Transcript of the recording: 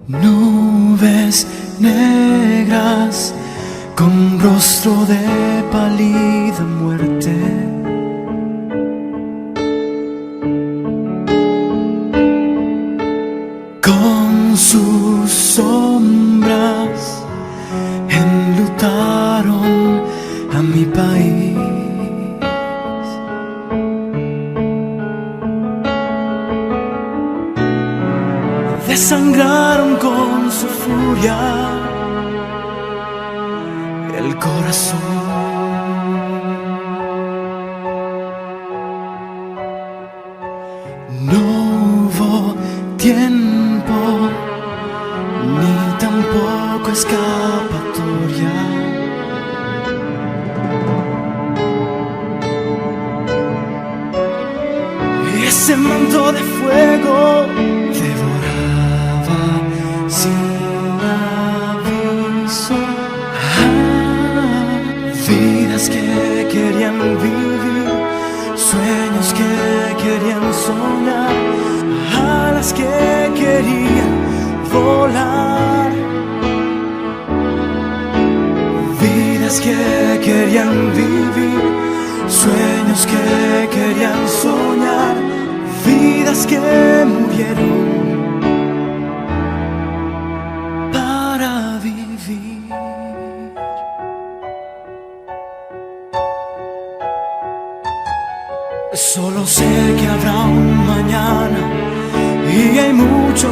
Nubes negras con rostro de pálida muerte, con sus sombras enlutaron a mi país. Desangraron con su furia el corazón. No hubo tiempo ni tampoco escapatoria. Y ese manto de fuego devoraba sin aviso vidas que querían vivir, sueños que querían soñar, alas que querían volar, vidas que querían vivir, sueños que querían soñar, vidas que murieron para vivir. Solo sé que habrá un mañana y hay mucho